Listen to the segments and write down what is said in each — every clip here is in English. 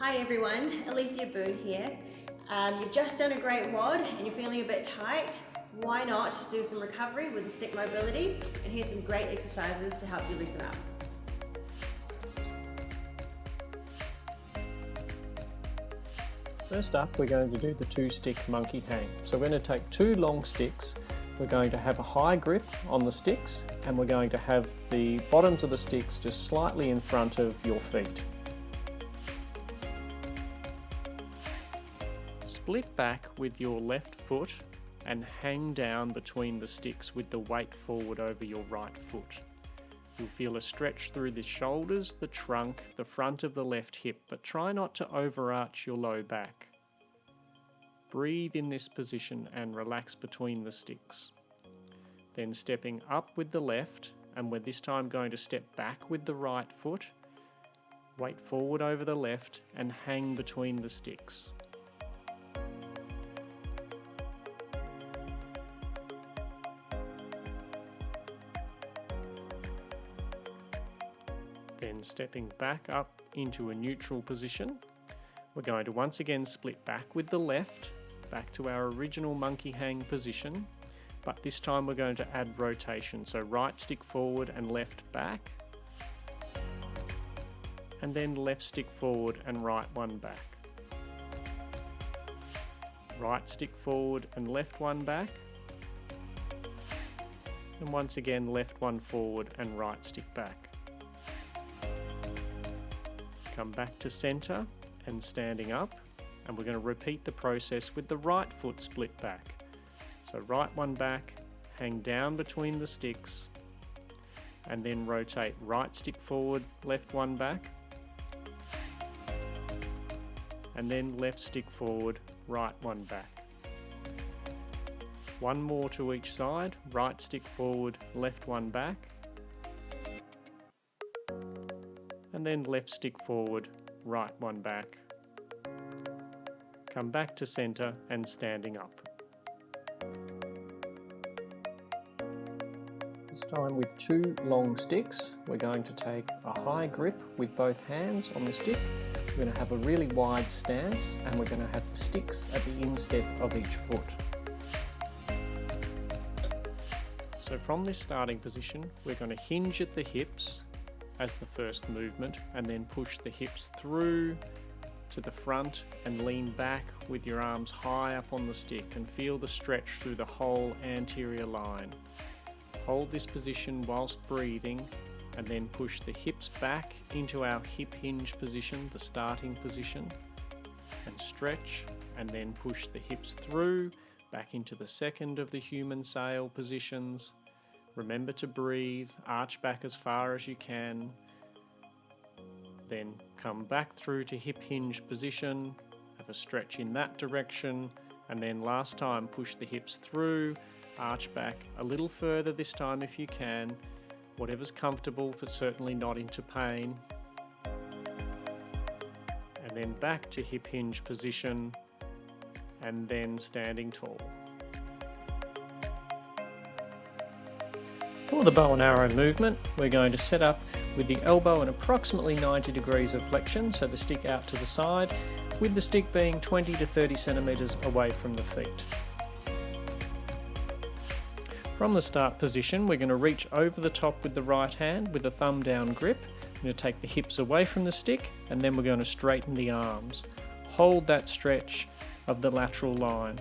Hi everyone, Alethea Boone here. You've just done a great WOD and you're feeling a bit tight. Why not do some recovery with the stick mobility? And here's some great exercises to help you loosen up. First up, we're going to do the 2-stick monkey hang. So we're going to take 2 long sticks, we're going to have a high grip on the sticks, and we're going to have the bottoms of the sticks just slightly in front of your feet. Split back with your left foot and hang down between the sticks with the weight forward over your right foot. You'll feel a stretch through the shoulders, the trunk, the front of the left hip, but try not to overarch your low back. Breathe in this position and relax between the sticks. Then stepping up with the left, and we're this time going to step back with the right foot, weight forward over the left and hang between the sticks. Then stepping back up into a neutral position, we're going to once again split back with the left, back to our original monkey hang position, but this time we're going to add rotation, so right stick forward and left back, and then left stick forward and right one back. Right stick forward and left one back, and once again left one forward and right stick back. Come back to centre and standing up, and we're going to repeat the process with the right foot split back. So right one back, hang down between the sticks, and then rotate right stick forward, left one back, and then left stick forward, right one back. One more to each side, right stick forward, left one back, and then left stick forward, right one back. Come back to centre and standing up. This time with 2 long sticks, we're going to take a high grip with both hands on the stick. We're going to have a really wide stance, and we're going to have the sticks at the instep of each foot. So from this starting position, we're going to hinge at the hips as the first movement, and then push the hips through to the front and lean back with your arms high up on the stick and feel the stretch through the whole anterior line. Hold this position whilst breathing, and then push the hips back into our hip hinge position, the starting position, and stretch, and then push the hips through back into the second of the human sail positions. Remember to breathe, arch back as far as you can, then come back through to hip hinge position, have a stretch in that direction, and then last time push the hips through, arch back a little further this time if you can, whatever's comfortable but certainly not into pain, and then back to hip hinge position, and then standing tall. For the bow and arrow movement, we're going to set up with the elbow in approximately 90 degrees of flexion, so the stick out to the side, with the stick being 20 to 30 centimetres away from the feet. From the start position, we're going to reach over the top with the right hand with a thumb down grip. We're going to take the hips away from the stick, and then we're going to straighten the arms. Hold that stretch of the lateral line.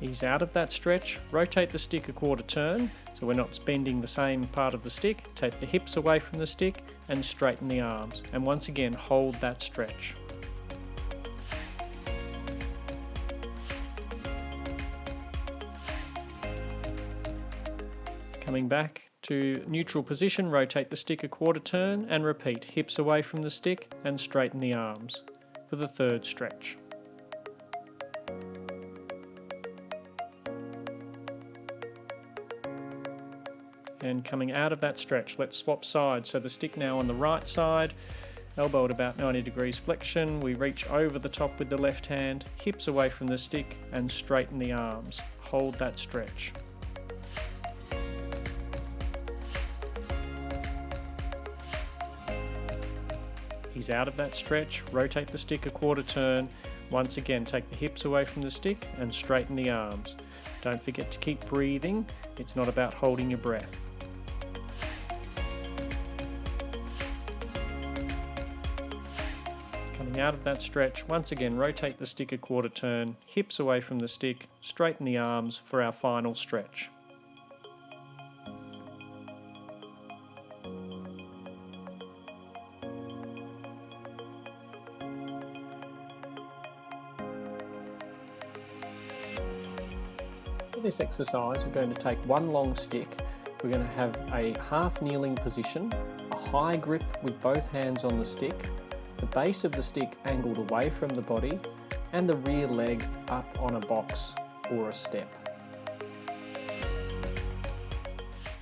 Ease out of that stretch, rotate the stick a quarter turn, so we're not bending the same part of the stick. Take the hips away from the stick and straighten the arms, and once again hold that stretch. Coming back to neutral position, rotate the stick a quarter turn and repeat, hips away from the stick and straighten the arms for the third stretch. And coming out of that stretch, let's swap sides. So the stick now on the right side, elbow at about 90 degrees flexion. We reach over the top with the left hand, hips away from the stick and straighten the arms. Hold that stretch. he's out of that stretch, rotate the stick a quarter turn. Once again, take the hips away from the stick and straighten the arms. Don't forget to keep breathing. It's not about holding your breath. Coming out of that stretch, once again, rotate the stick a quarter turn, hips away from the stick, straighten the arms for our final stretch. For this exercise, we're going to take one long stick. We're going to have a half kneeling position, a high grip with both hands on the stick, the base of the stick angled away from the body, and the rear leg up on a box or a step.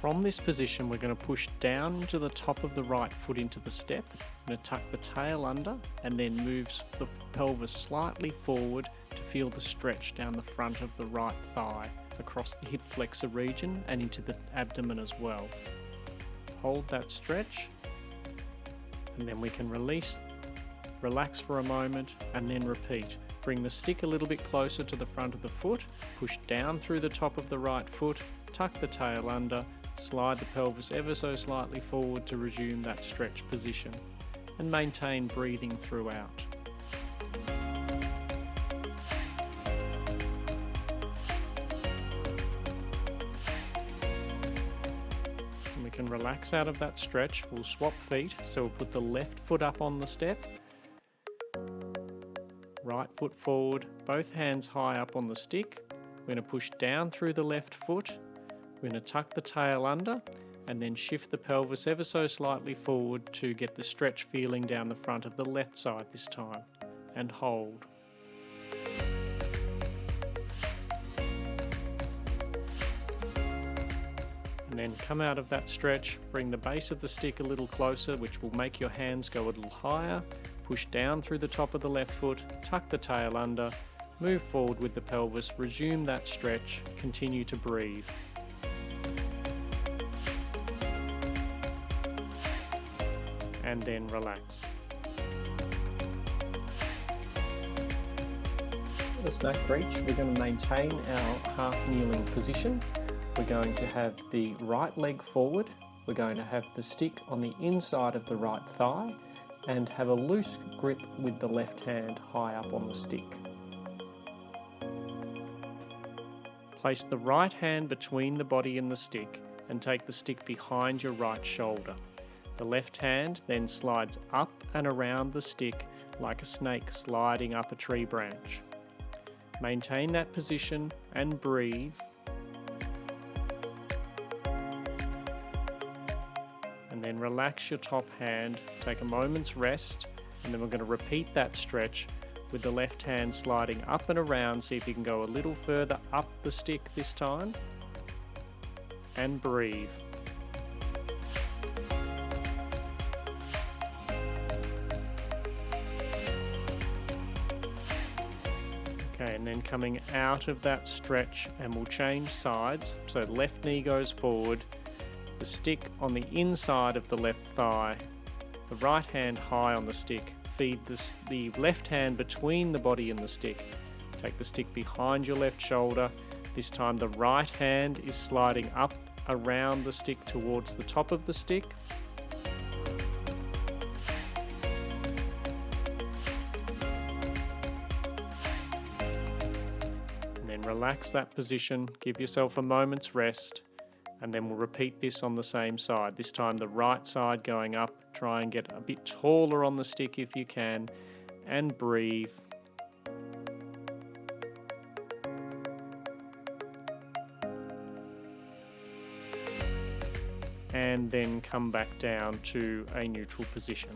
From this position, we're going to push down to the top of the right foot into the step. We're going to tuck the tail under and then move the pelvis slightly forward to feel the stretch down the front of the right thigh, across the hip flexor region and into the abdomen as well. Hold that stretch, and then we can release, relax for a moment, and then repeat. Bring the stick a little bit closer to the front of the foot, push down through the top of the right foot, tuck the tail under, slide the pelvis ever so slightly forward to resume that stretch position, and maintain breathing throughout. We can relax out of that stretch. We'll swap feet, so we'll put the left foot up on the step, right foot forward, both hands high up on the stick. We're going to push down through the left foot, we're going to tuck the tail under and then shift the pelvis ever so slightly forward to get the stretch feeling down the front of the left side this time, and hold. And then come out of that stretch, bring the base of the stick a little closer, which will make your hands go a little higher, push down through the top of the left foot, tuck the tail under, move forward with the pelvis, resume that stretch, continue to breathe. And then relax. For the snack reach, we're going to maintain our half kneeling position. We're going to have the right leg forward, we're going to have the stick on the inside of the right thigh, and have a loose grip with the left hand high up on the stick. Place the right hand between the body and the stick and take the stick behind your right shoulder. The left hand then slides up and around the stick like a snake sliding up a tree branch. Maintain that position and breathe. And then relax your top hand, take a moment's rest, and then we're going to repeat that stretch with the left hand sliding up and around. See if you can go a little further up the stick this time, and breathe. Okay, and then coming out of that stretch, and we'll change sides. So left knee goes forward, the stick on the inside of the left thigh, the right hand high on the stick. Feed the left hand between the body and the stick. Take the stick behind your left shoulder. This time the right hand is sliding up around the stick towards the top of the stick. And then relax that position, give yourself a moment's rest, and then we'll repeat this on the same side. This time the right side going up. Try and get a bit taller on the stick if you can, and breathe. And then come back down to a neutral position.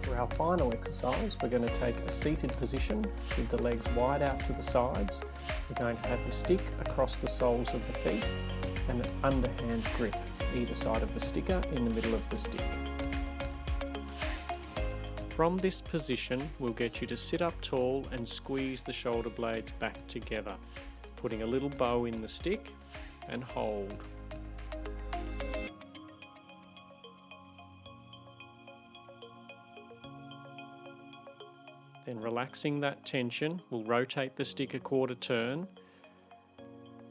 For our final exercise, we're going to take a seated position with the legs wide out to the sides. We're going to have the stick across the soles of the feet and an underhand grip either side of the sticker in the middle of the stick. From this position, we'll get you to sit up tall and squeeze the shoulder blades back together, putting a little bow in the stick, and hold. Then relaxing that tension, we'll rotate the stick a quarter turn,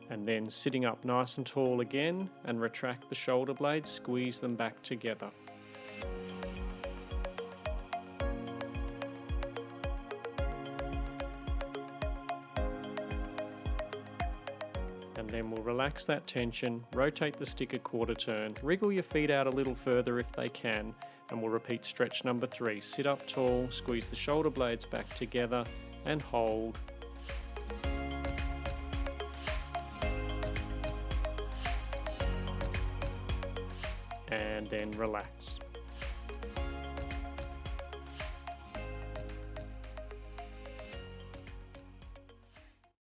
and then sitting up nice and tall again and retract the shoulder blades, squeeze them back together. And then we'll relax that tension, rotate the stick a quarter turn, wriggle your feet out a little further if they can, and we'll repeat stretch number 3. Sit up tall, squeeze the shoulder blades back together and hold. And then relax.